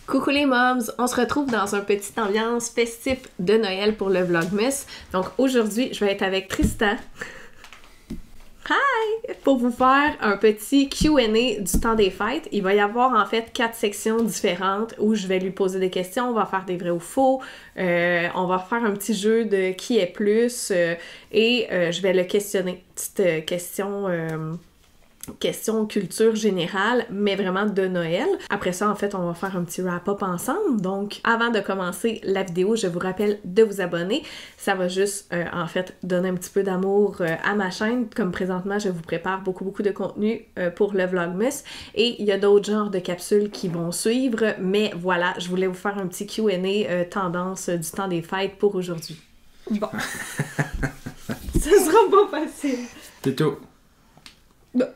Coucou les moms, on se retrouve dans une petite ambiance festif de Noël pour le Vlogmas. Donc aujourd'hui, je vais être avec Tristan. Hi! Pour vous faire un petit Q&A du temps des fêtes. Il va y avoir en fait 4 sections différentes où je vais lui poser des questions, on va faire des vrais ou faux, on va faire un petit jeu de qui est plus et je vais le questionner. Petite question culture générale, mais vraiment de Noël. Après ça, en fait, on va faire un petit wrap-up ensemble. Donc, avant de commencer la vidéo, je vous rappelle de vous abonner. Ça va juste, en fait, donner un petit peu d'amour à ma chaîne. Comme présentement, je vous prépare beaucoup de contenu pour le Vlogmas. Et il y a d'autres genres de capsules qui vont suivre. Mais voilà, je voulais vous faire un petit Q&A tendance du temps des fêtes pour aujourd'hui. Bon. Ça sera pas facile. C'est tout. Bon.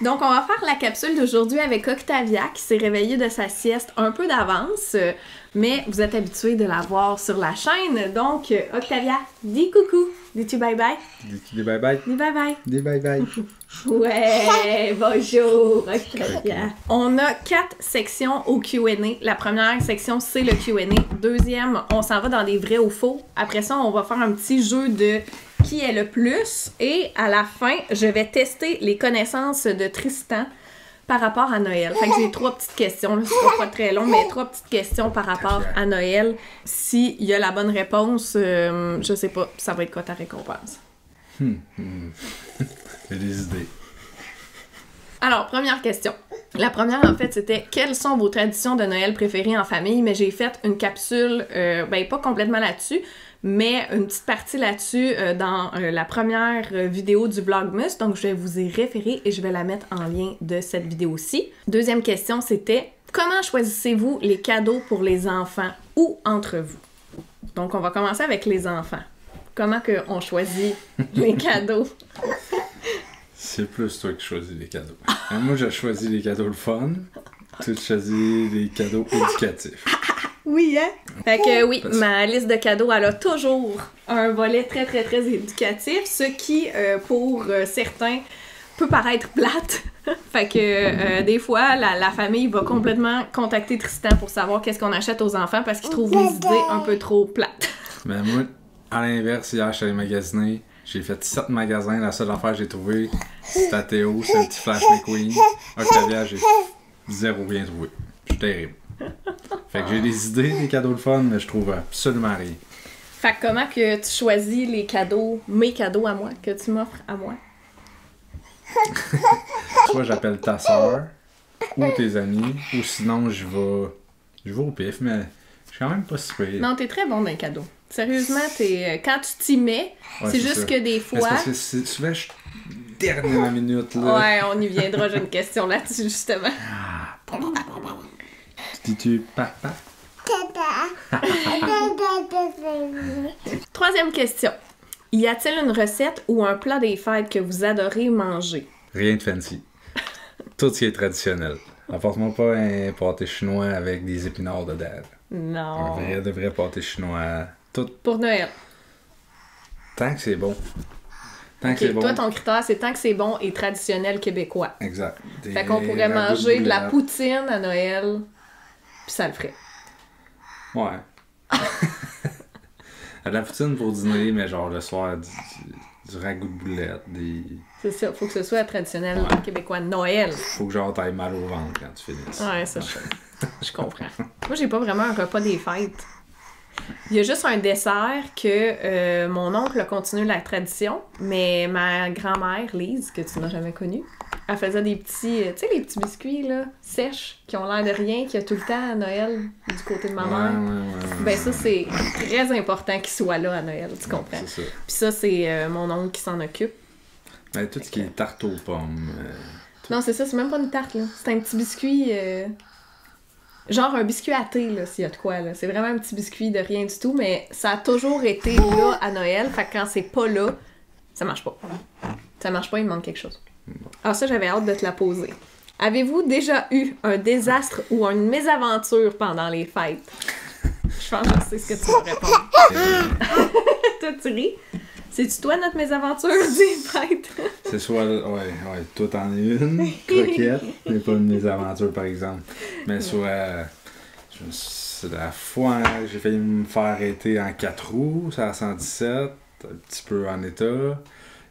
Donc, on va faire la capsule d'aujourd'hui avec Octavia qui s'est réveillée de sa sieste un peu d'avance, mais vous êtes habitués de la voir sur la chaîne. Donc, Octavia, dis coucou, dis-tu bye-bye? Dis-tu des bye-bye? Dis bye-bye. Dis bye-bye. Ouais, bonjour Octavia. On a 4 sections au Q&A. La première section, c'est le Q&A. Deuxième, on s'en va dans des vrais ou faux. Après ça, on va faire un petit jeu de qui est le plus. Et à la fin, je vais tester les connaissances de Tristan par rapport à Noël. Fait que j'ai 3 petites questions. Là, ce sera pas très long, mais 3 petites questions par rapport à Noël. S'il y a la bonne réponse, je sais pas, ça va être quoi ta récompense? J'ai des idées. Alors, première question. La première, en fait, c'était quelles sont vos traditions de Noël préférées en famille? Mais j'ai fait une capsule, pas complètement là-dessus, mais une petite partie là-dessus dans la première vidéo du Vlogmas. Donc, je vais vous y référer et je vais la mettre en lien de cette vidéo-ci. Deuxième question, c'était comment choisissez-vous les cadeaux pour les enfants ou entre vous? Donc, on va commencer avec les enfants. Comment qu'on choisit les cadeaux? C'est plus toi qui choisis les cadeaux. Moi, j'ai choisi les cadeaux le fun. Tu choisis les cadeaux éducatifs. Oui, hein? Fait que oui, ma liste de cadeaux, elle a toujours un volet très éducatif, ce qui, pour certains, peut paraître plate. Fait que des fois, la famille va complètement contacter Tristan pour savoir qu'est-ce qu'on achète aux enfants parce qu'ils trouvent les idées un peu trop plates. Ben moi, à l'inverse, hier, je suis allé magasiner. J'ai fait 7 magasins. La seule affaire que j'ai trouvée, c'était à Théo, c'est un petit Flash McQueen. Octavia, j'ai zéro bien trouvé. Je suis terrible. Fait que j'ai des idées, des cadeaux de fun, mais je trouve absolument rien. Fait que comment que tu choisis les cadeaux, mes cadeaux à moi, que tu m'offres à moi? Soit j'appelle ta soeur ou tes amis, ou sinon je vais au pif, mais je suis quand même pas si pire. Non, t'es très bon dans les cadeaux. Sérieusement, quand tu t'y mets, Ouais, c'est juste ça. que des fois... Mais c'est parce que souvent, je suis dernière minute, là. Ouais, on y viendra, j'ai une question là-dessus, justement. Dis-tu papa? Troisième question. Y a-t-il une recette ou un plat des fêtes que vous adorez manger? Rien de fancy. Tout ce qui est traditionnel. Apporte-moi pas un pâté chinois avec des épinards dedans. Non. Un vrai pâté chinois. Tout. Pour Noël. Tant que c'est bon. Tant Ok, que c'est bon. toi, ton critère, c'est tant que c'est bon et traditionnel québécois. Exact. Fait qu'on pourrait manger de la poutine à Noël, puis ça le ferait. Ouais. De la poutine pour dîner, mais genre le soir, du ragoût de boulettes, des... C'est ça, faut que ce soit traditionnel québécois. Noël. Faut que genre t'ailles mal au ventre quand tu finisses. Ouais, ça, je comprends. Moi, j'ai pas vraiment un repas des fêtes. Il y a juste un dessert que mon oncle a continué la tradition, mais ma grand-mère, Lise, que tu n'as jamais connue, elle faisait des petits, tu sais, les petits biscuits, là, sèches, qui ont l'air de rien, qu'il y a tout le temps à Noël, du côté de ma mère. Ouais. Ben ça, c'est très important qu'il soit là à Noël, tu comprends? C'est ça. Puis ça, c'est mon oncle qui s'en occupe. Ben, tout ce qui est tarte aux pommes. Non, c'est ça, c'est même pas une tarte, là. C'est un petit biscuit... genre un biscuit à thé, là, s'il y a de quoi, là. C'est vraiment un petit biscuit de rien du tout, mais ça a toujours été là à Noël, fait que quand c'est pas là, ça marche pas. Ça marche pas, il manque quelque chose. Alors ça, j'avais hâte de te la poser. Avez-vous déjà eu un désastre ou une mésaventure pendant les fêtes? Je pense que je sais ce que tu vas répondre. Toi, tu ris? C'est-tu toi notre mésaventure des fêtes? C'est soit... Ouais, toi t'en es une, croquette, mais pas une mésaventure par exemple. Mais soit... C'est la fois que j'ai failli me faire arrêter en 4 roues, c'est à 117, un petit peu en état.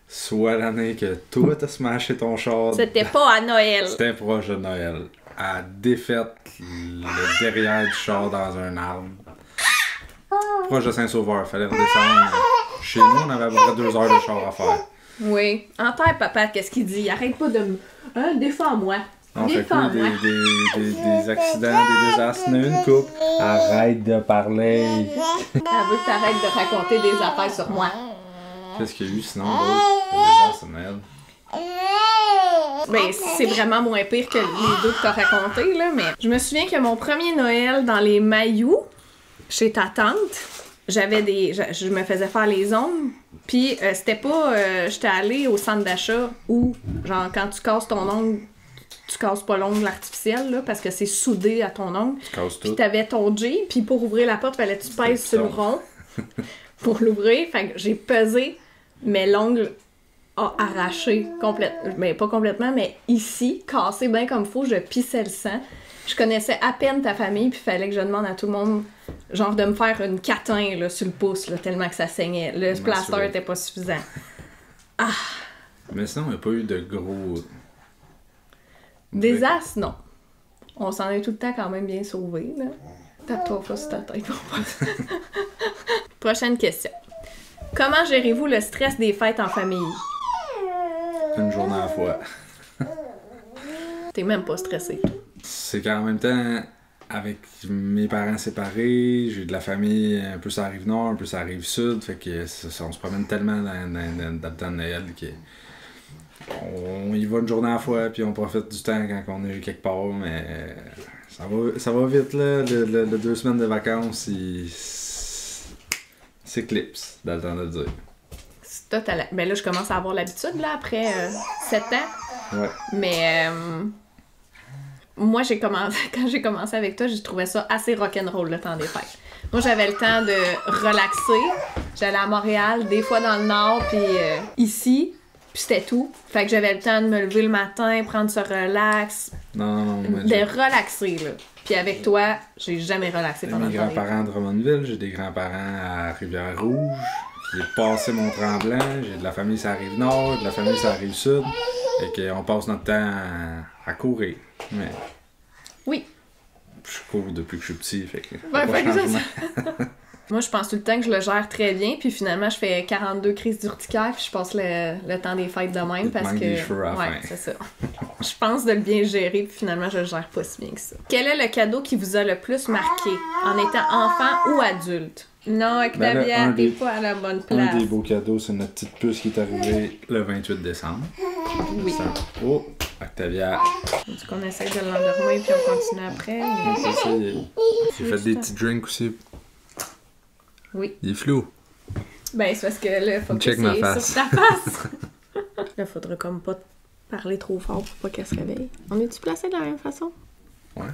Soit l'année que toi t'as smashé ton char. C'était pas à Noël. C'était proche de Noël. À défaite le derrière du char dans un arbre. Proche de Saint-Sauveur, fallait redescendre. Chez nous, on avait à peu près 2 heures de char à faire. Oui. En terre, papa, qu'est-ce qu'il dit? Arrête pas de me... Hein, défends-moi. On fait que des accidents, des désastres, il y en a une coupe. Arrête de parler. Elle veut que t'arrêtes de raconter des affaires sur moi. Qu'est-ce qu'il y a eu sinon d'autres? Des désastres de Noël. Ben, c'est vraiment moins pire que les deux que t'as racontés, là, mais... Je me souviens que mon premier Noël dans les Mailloux, chez ta tante, j'avais des... Je me faisais faire les ongles, puis c'était pas... j'étais allée au centre d'achat où, genre, quand tu casses ton ongle, tu casses pas l'ongle artificiel, là, parce que c'est soudé à ton ongle. Tu casses tout. Puis t'avais ton J, puis pour ouvrir la porte, fallait que tu pèses sur le rond pour l'ouvrir. Fait que j'ai pesé, mais l'ongle a arraché complètement. Mais pas complètement, mais ici, cassé bien comme faut, je pissais le sang. Je connaissais à peine ta famille, puis fallait que je demande à tout le monde, genre, de me faire une catin, là, sur le pouce, là, tellement que ça saignait. Le plaster était pas suffisant. Ah! Mais sinon, il n'y a pas eu de gros... Désastre, non. On s'en est tout le temps quand même bien sauvés, là. Tape-toi pas sur ta tête. Prochaine question. Comment gérez-vous le stress des fêtes en famille? Une journée à la fois. T'es même pas stressé. C'est qu'en même temps, avec mes parents séparés, j'ai de la famille un peu sur la rive nord, un peu sur la rive sud, fait que on se promène tellement dans Noël que on y va une journée à la fois, puis on profite du temps quand on est quelque part, mais ça va vite, là. Le 2 semaines de vacances, il s'éclipse, dans le temps de le dire. Total. Ben là, je commence à avoir l'habitude, là, après 7 ans. Ouais. Mais moi, quand j'ai commencé avec toi, j'ai trouvé ça assez rock'n'roll, le temps des fêtes. Moi, j'avais le temps de relaxer. J'allais à Montréal, des fois dans le Nord, puis ici. Puis c'était tout. Fait que j'avais le temps de me lever le matin, prendre ce relax. Non, de relaxer, là. Puis avec toi, j'ai jamais relaxé pendant le temps. J'ai mes grands-parents de Drummondville, j'ai des grands-parents à Rivière-Rouge. J'ai passé mon Tremblant, j'ai de la famille sur la rive nord, de la famille sur la rive sud. Et qu'on passe notre temps à courir. Mais. Oui. Je cours depuis que je suis petit, fait que. Moi, je pense tout le temps que je le gère très bien, puis finalement, je fais 42 crises d'urticaire, puis je passe le temps des fêtes de même, parce que... des cheveux à la fin. C'est ça. Je pense de le bien gérer, puis finalement, je le gère pas si bien que ça. Quel est le cadeau qui vous a le plus marqué, en étant enfant ou adulte? Non, Octavia, t'es pas à la bonne place. Un des beaux cadeaux, c'est notre petite puce qui est arrivée le 28 décembre. Oui. Oh, Octavia. Faut qu'on essaie de l'endormir, puis on continue après. J'ai fait des petits drinks aussi. Oui. Il est flou. Ben, c'est parce que là, faut que c'est sur ta face. Là, faudra comme pas parler trop fort pour pas qu'elle se réveille. On est-tu placé de la même façon? Ouais.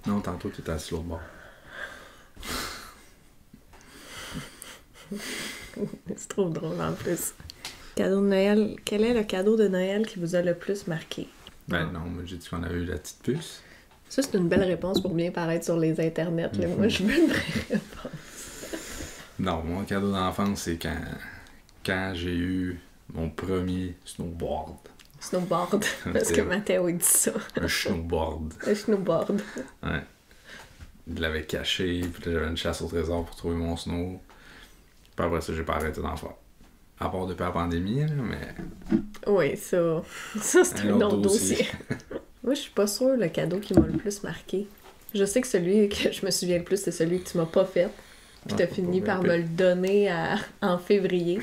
Non, tantôt, tu étais assis l'autre bord. C'est trop drôle en plus. Cadeau de Noël. Quel est le cadeau de Noël qui vous a le plus marqué? Ben non, moi j'ai dit qu'on avait eu la petite puce. Ça, c'est une belle réponse pour bien paraître sur les internets. Là. Moi, je veux une vraie réponse. Non, mon cadeau d'enfance, c'est quand j'ai eu mon premier snowboard. Snowboard, parce que Mathéo dit ça. Un snowboard. Un snowboard. Ouais. Je l'avais caché, puis là, j'avais une chasse au trésor pour trouver mon snow. Puis après ça, j'ai pas arrêté d'en faire. À part depuis la pandémie, là, mais... Oui, ça c'est un autre dossier. Moi, je suis pas sûre le cadeau qui m'a le plus marqué. Je sais que celui que je me souviens le plus, c'est celui que tu m'as pas fait. Puis t'as fini par me le donner en février.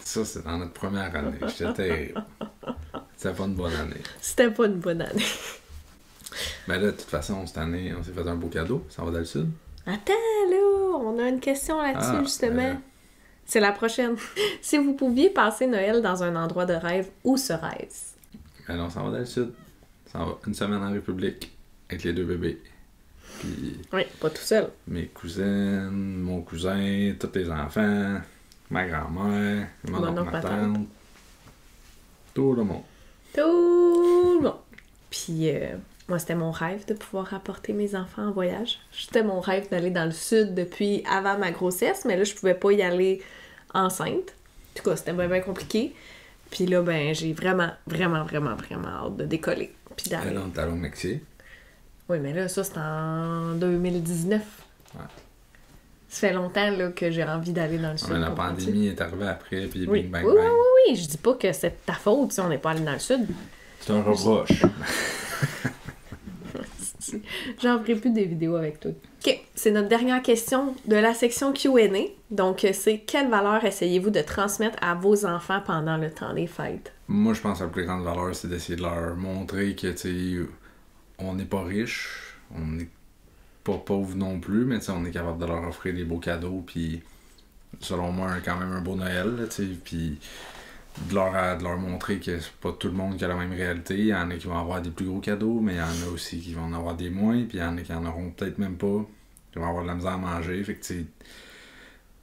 Ça, c'est dans notre première année. J'étais terrible. C'était pas une bonne année. C'était pas une bonne année. Mais là, de toute façon, cette année, on s'est fait un beau cadeau. Ça va dans le sud. Attends, là! On a une question là-dessus, justement. Ben là. C'est la prochaine. Si vous pouviez passer Noël dans un endroit de rêve, où serait-ce? Ben non, ça va dans le sud. Ça va une semaine en République avec les 2 bébés. Puis oui, pas tout seul. mes cousines, mon cousin, tous les enfants. Ma grand-mère, mon Mon oncle, oncle, ma ma tante. Tout le monde. Tout le monde. Puis, moi, c'était mon rêve de pouvoir apporter mes enfants en voyage. C'était mon rêve d'aller dans le sud depuis avant ma grossesse, mais là, je pouvais pas y aller enceinte. En tout cas, c'était bien compliqué. Puis là, ben, j'ai vraiment hâte de décoller. Puis d'aller. Là, on est allé au Mexique. Oui, mais là, ça, c'est en 2019. Ouais. Ça fait longtemps là, que j'ai envie d'aller dans le sud. Mais la comprends-tu? pandémie est arrivée après, puis Oui. bing, bang, Oui, bang. oui, je dis pas que c'est ta faute si on n'est pas allé dans le sud. C'est un reproche. J'en ferai plus des vidéos avec toi. OK, c'est notre dernière question de la section Q&A. Donc, c'est quelle valeur essayez-vous de transmettre à vos enfants pendant le temps des fêtes? Moi, je pense que la plus grande valeur, c'est d'essayer de leur montrer que, tu sais, on n'est pas riche, on n'est pas pauvre non plus, mais tu sais, on est capable de leur offrir des beaux cadeaux, puis selon moi, quand même un beau Noël, là, tu sais, puis de leur montrer que c'est pas tout le monde qui a la même réalité. Il y en a qui vont avoir des plus gros cadeaux, mais il y en a aussi qui vont en avoir des moins, puis il y en a qui en auront peut-être même pas, qui vont avoir de la misère à manger, fait que tu sais,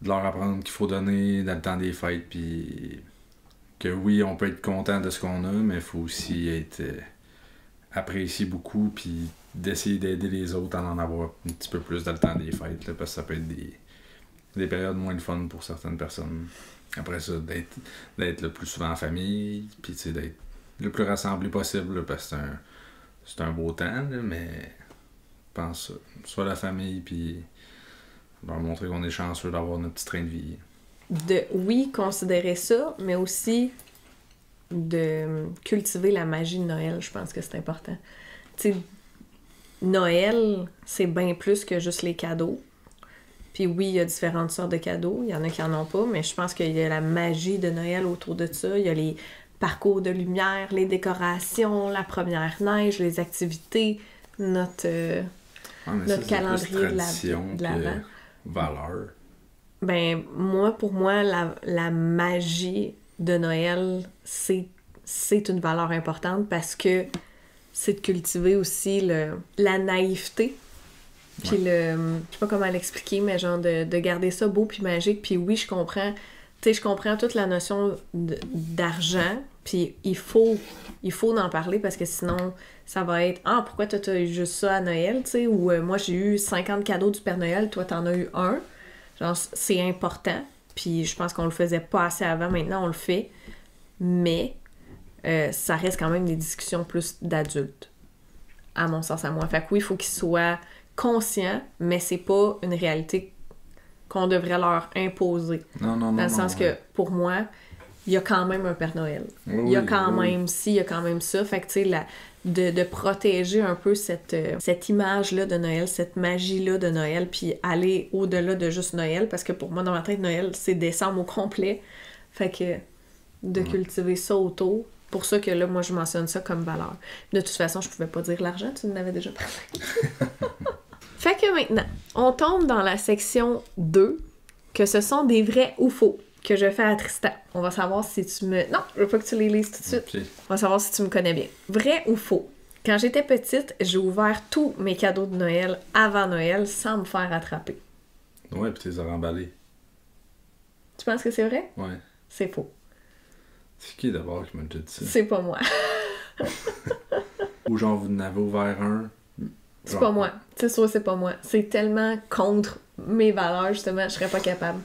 de leur apprendre qu'il faut donner dans le temps des fêtes, puis que oui, on peut être content de ce qu'on a, mais il faut aussi être apprécié beaucoup, puis d'essayer d'aider les autres à en avoir un petit peu plus dans le temps des fêtes, là, parce que ça peut être des périodes moins de fun pour certaines personnes. Après ça, d'être le plus souvent en famille, puis d'être le plus rassemblé possible, là, parce que c'est un beau temps, là, mais je pense ça. Soit la famille, puis leur montrer qu'on est chanceux d'avoir notre petit train de vie. Oui, considérer ça, mais aussi de cultiver la magie de Noël, je pense que c'est important. Tu sais, Noël, c'est bien plus que juste les cadeaux. Puis oui, il y a différentes sortes de cadeaux. Il y en a qui en ont pas, mais je pense qu'il y a la magie de Noël autour de ça. Il y a les parcours de lumière, les décorations, la première neige, les activités, notre calendrier de l'Avent. Valeur. Ben, pour moi, la magie de Noël, c'est une valeur importante parce que c'est de cultiver aussi la naïveté. Puis je sais pas comment l'expliquer, mais genre de garder ça beau puis magique. Puis oui, je comprends toute la notion d'argent. Puis il faut en parler parce que sinon, ça va être « Ah, pourquoi t'as eu juste ça à Noël? » tu sais, ou moi, j'ai eu 50 cadeaux du Père Noël, toi, t'en as eu un. » Genre, c'est important. Puis je pense qu'on le faisait pas assez avant. Maintenant, on le fait. Mais ça reste quand même des discussions plus d'adultes, à mon sens à moi. Fait que oui, il faut qu'ils soient conscients, mais c'est pas une réalité qu'on devrait leur imposer. Non, dans le sens que, pour moi, il y a quand même un Père Noël. Il y a quand même ci, il y a quand même ça. Fait que, tu sais, de protéger un peu cette image-là de Noël, cette magie-là de Noël, puis aller au-delà de juste Noël, parce que pour moi, dans ma tête, Noël, c'est décembre au complet. Fait que de cultiver ça autour, pour ça que là, moi, je mentionne ça comme valeur. De toute façon, je pouvais pas dire l'argent, tu en avais déjà parlé. Fait que maintenant, on tombe dans la section 2, que ce sont des vrais ou faux, que je fais à Tristan. On va savoir si tu me... Non, je veux pas que tu les lises tout de suite. Okay. On va savoir si tu me connais bien. Vrai ou faux? Quand j'étais petite, j'ai ouvert tous mes cadeaux de Noël avant Noël sans me faire attraper. Ouais, puis tu les as remballés. Tu penses que c'est vrai? Ouais. C'est faux. C'est qui d'abord qui m'a déjà dit ça? C'est pas moi. Ou genre, vous en avez ouvert un. C'est pas moi. C'est sûr, c'est pas moi. C'est tellement contre mes valeurs, justement, je serais pas capable.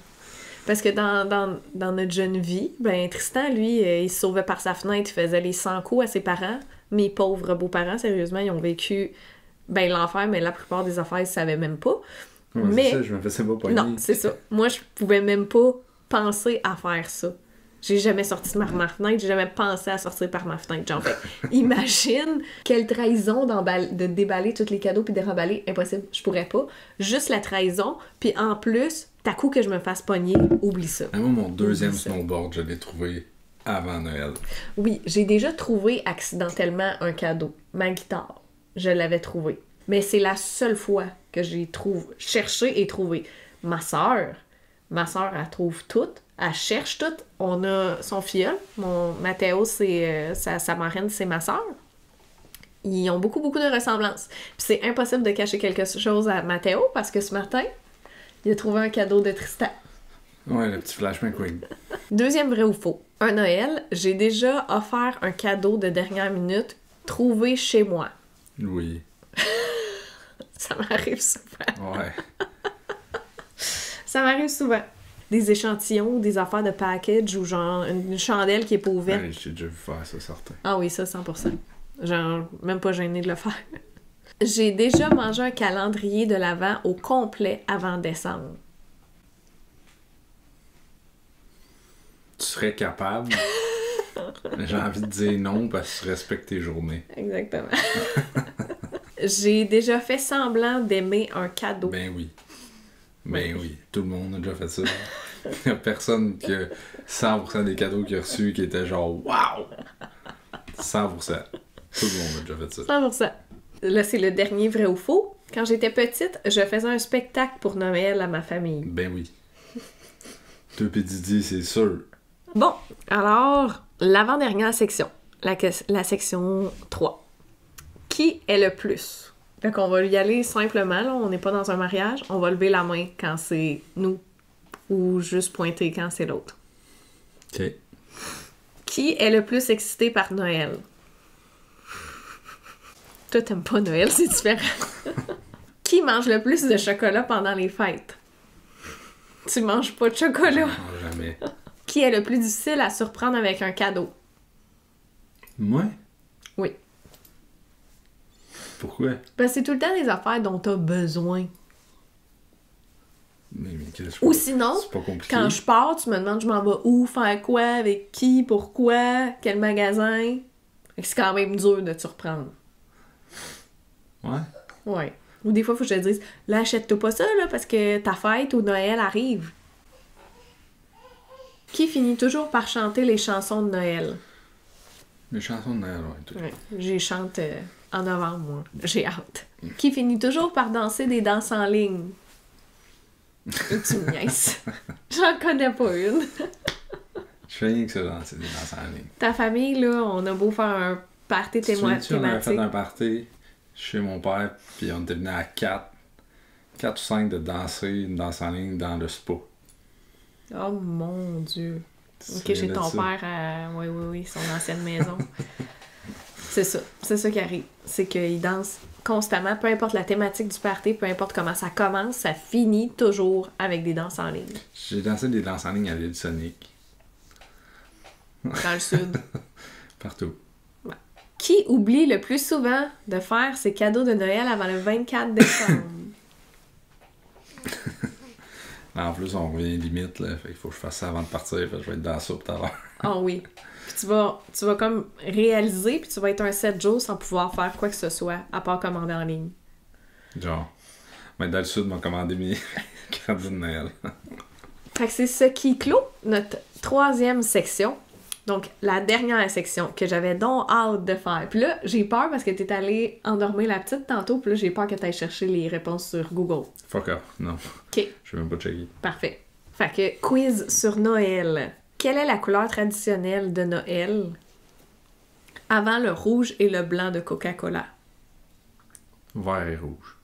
Parce que dans notre jeune vie, ben Tristan, lui, il se sauvait par sa fenêtre, il faisait les 100 coups à ses parents. Mes pauvres beaux-parents, sérieusement, ils ont vécu l'enfer, mais la plupart des affaires, ils savaient même pas. Ouais, mais c'est ça, je me faisais pas pogner. Non, c'est ça. Moi, je pouvais même pas penser à faire ça. J'ai jamais sorti par ma fenêtre, j'ai jamais pensé à sortir par ma fenêtre. Genre, fait, imagine quelle trahison de déballer tous les cadeaux puis de remballer. Impossible, je pourrais pas. Juste la trahison, puis en plus, t'as coup que je me fasse pogner, oublie ça. Moi, mon deuxième snowboard, je l'ai trouvé avant Noël. Oui, j'ai déjà trouvé accidentellement un cadeau. Ma guitare, je l'avais trouvé. Mais c'est la seule fois que j'ai cherché et trouvé. Ma sœur, elle trouve tout. Elle cherche tout. On a son filleul. Mon Mathéo, c'est sa marraine, c'est ma sœur. Ils ont beaucoup de ressemblances. Puis c'est impossible de cacher quelque chose à Mathéo parce que ce matin, il a trouvé un cadeau de Tristan. Ouais, le petit Flash McQueen. Deuxième vrai ou faux. Un Noël, j'ai déjà offert un cadeau de dernière minute trouvé chez moi. Oui. Ça m'arrive souvent. Ouais. Ça m'arrive souvent. Des échantillons, des affaires de package ou genre une chandelle qui est pas ouverte. Ouais, j'ai déjà vu faire ça, certain. Ah oui, ça, 100%. Genre, même pas gêné de le faire. J'ai déjà mangé un calendrier de l'Avent au complet avant décembre. Tu serais capable? J'ai envie de dire non parce que tu respectes tes journées. Exactement. J'ai déjà fait semblant d'aimer un cadeau. Ben oui. Ben oui. Tout le monde a déjà fait ça. Il y a personne qui a 100% des cadeaux qu'il a reçus qui étaient genre wow! 100%. Tout le monde a déjà fait ça. 100%. Là, c'est le dernier vrai ou faux. Quand j'étais petite, je faisais un spectacle pour Noël à ma famille. Ben oui. Deux Didi, c'est sûr. Bon, alors, l'avant-dernière section. La section 3. Qui est le plus? Donc, on va y aller simplement, là, on n'est pas dans un mariage. On va lever la main quand c'est nous ou juste pointer quand c'est l'autre. OK. Qui est le plus excité par Noël? Toi, t'aimes pas Noël, c'est différent. Qui mange le plus de chocolat pendant les fêtes? Tu manges pas de chocolat. Non, jamais. Qui est le plus difficile à surprendre avec un cadeau? Moi? Oui. Pourquoi? Parce que c'est tout le temps des affaires dont t'as besoin. Mais qu'est-ce Ou que sinon, c'est pas compliqué. quand je pars, tu me demandes je m'en vais où, faire quoi, avec qui, pourquoi, quel magasin. Fait que c'est quand même dur de te surprendre. Ouais? Ouais. Ou des fois, il faut que je te dise, là, achète-toi pas ça, là, parce que ta fête ou Noël arrive. Qui finit toujours par chanter les chansons de Noël? Les chansons de Noël, ouais. Tout. Ouais, j'y chante en novembre, moi. J'ai hâte. Qui finit toujours par danser des danses en ligne? Et tu me niaises. J'en connais pas une. Je fais rien que ça dans des danses en ligne. Ta famille, là, on a beau faire un party Tu on avait fait thématique. un party chez mon père, puis on était venu à 4 ou 5 de danser une danse en ligne dans le spa. Oh mon Dieu. Tu te Ok, souviens chez de ton ça? père, oui, son ancienne maison. C'est ça qui arrive. C'est qu'il danse constamment, peu importe la thématique du party, peu importe comment ça commence, ça finit toujours avec des danses en ligne. J'ai dansé des danses en ligne à l'île Sonic. Dans le sud. Partout. Qui oublie le plus souvent de faire ses cadeaux de Noël avant le 24 décembre? En plus, on revient limite, là. Fait qu'il faut que je fasse ça avant de partir. Fait que je vais être dans ça tout à l'heure. Ah oui. Puis tu vas comme réaliser, puis tu vas être un 7 jours sans pouvoir faire quoi que ce soit, à part commander en ligne. Genre, mais dans le sud, m'a commandé mes cadeaux de Noël. Fait que c'est ce qui clôt notre troisième section. Donc, la dernière section que j'avais donc hâte de faire. Puis là, j'ai peur parce que t'es allé endormir la petite tantôt, puis là, j'ai peur que t'ailles chercher les réponses sur Google. Fuck off, non. OK, Je vais même pas checker. parfait. Fait que, quiz sur Noël. Quelle est la couleur traditionnelle de Noël avant le rouge et le blanc de Coca-Cola? Vert et rouge.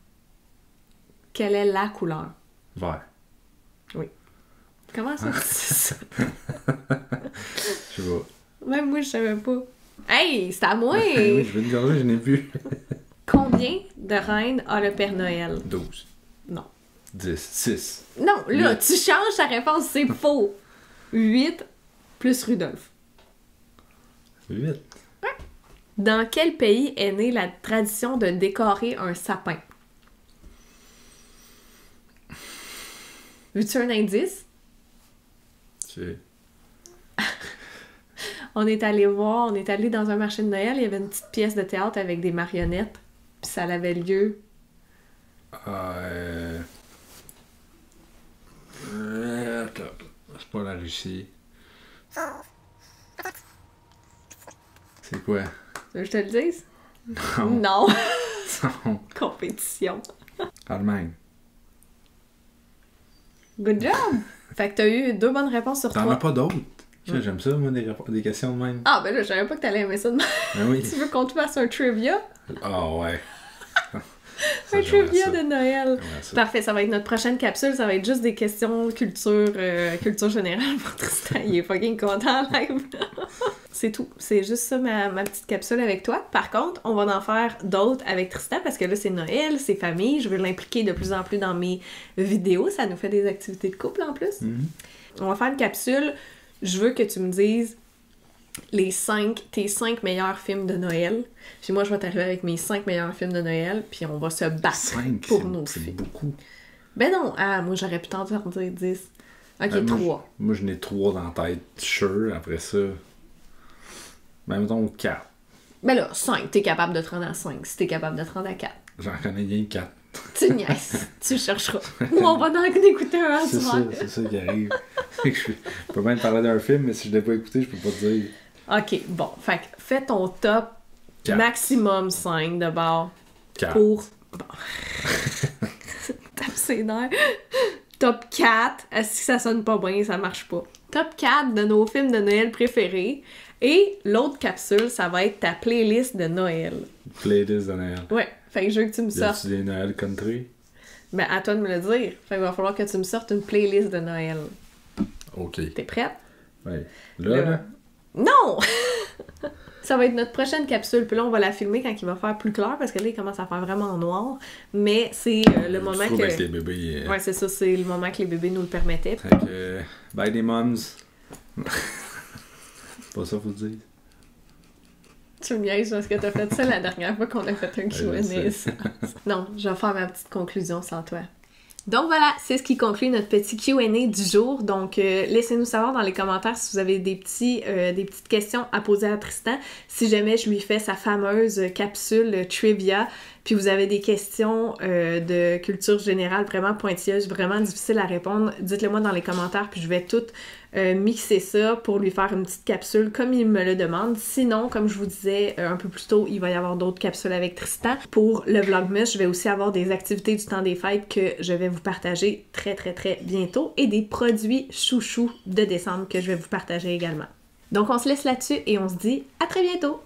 Quelle est la couleur? Vert. Comment ça, tu sais ça? Je sais pas. Même moi, je savais pas. Hey, c'est à moi! Oui, je vais te garder, je n'ai plus. Combien de reines a le Père Noël? 12. Non. 10. 6. Non, là, 8. tu changes ta réponse, c'est faux. 8 plus Rudolph. 8. Dans quel pays est née la tradition de décorer un sapin? Veux-tu un indice? C'est... On est allé dans un marché de Noël, il y avait une petite pièce de théâtre avec des marionnettes, puis ça avait lieu. C'est pas la Russie. C'est quoi? Tu veux que je te le dise? Non. Non. Non. Compétition. Allemagne. Good job! Fait que t'as eu 2 bonnes réponses sur T'en 3. as pas d'autres? J'aime ça, moi, des questions de même. Ah, ben là, je savais pas que t'allais aimer ça de même. Ben oui. Tu veux qu'on te fasse un trivia? Ah ouais. Un trivia de Noël. Ça. Parfait, ça va être notre prochaine capsule. Ça va être juste des questions culture générale pour Tristan. Il est fucking content en live. C'est tout. C'est juste ça ma petite capsule avec toi. Par contre, on va en faire d'autres avec Tristan parce que là, c'est Noël, c'est famille. Je veux l'impliquer de plus en plus dans mes vidéos. Ça nous fait des activités de couple en plus. On va faire une capsule. Je veux que tu me dises tes 5 meilleurs films de Noël. Puis moi, je vais t'arriver avec mes 5 meilleurs films de Noël, puis on va se battre 5 pour films, nos c'est films. beaucoup. Ben non, moi j'aurais pu t'en dire 10. Ok, 3. Moi, j'en ai 3 dans la tête, sure. Après ça, ben mettons 4. Ben là, 5, t'es capable de te rendre à 5, si t'es capable de te rendre à 4. J'en connais bien 4. Tu niaises, tu chercheras. Ou on va en écouter un C'est soir. ça, c'est ça qui arrive. Je peux même te parler d'un film, mais si je l'ai pas écouté, je peux pas te dire. Ok, bon, fait que fais ton top 4. maximum 5 de bord 4. pour... Bon. Tape ses nerfs. Top 4, est-ce que ça sonne pas bien, ça marche pas. Top 4 de nos films de Noël préférés. Et l'autre capsule, ça va être ta playlist de Noël. Playlist de Noël. Ouais, fait que je veux que tu me Y sortes. a-tu des Noël country? Ben, à toi de me le dire. Fait qu'il va falloir que tu me sortes une playlist de Noël. Ok. T'es prête? Ouais. Là. Non! Ça va être notre prochaine capsule. Puis là, on va la filmer quand il va faire plus clair parce que là, il commence à faire vraiment noir. Mais c'est le moment que... Avec les bébés. Ouais, c'est ça. C'est le moment que les bébés nous le permettaient. Fait que, bye les moms. Pas ça, faut le dire. Tu me niaises parce que t'as fait ça la dernière fois qu'on a fait un Q&A. Non, je vais faire ma petite conclusion sans toi. Donc voilà, c'est ce qui conclut notre petit Q&A du jour. Donc laissez-nous savoir dans les commentaires si vous avez des petites questions à poser à Tristan. Si jamais je lui fais sa fameuse capsule trivia, puis vous avez des questions de culture générale vraiment pointilleuses, vraiment difficiles à répondre, dites-le moi dans les commentaires, puis je vais tout mixer ça pour lui faire une petite capsule comme il me le demande. Sinon, comme je vous disais un peu plus tôt, il va y avoir d'autres capsules avec Tristan. Pour le Vlogmas, je vais aussi avoir des activités du temps des fêtes que je vais vous partager très très très bientôt et des produits chouchous de décembre que je vais vous partager également. Donc on se laisse là-dessus et on se dit à très bientôt!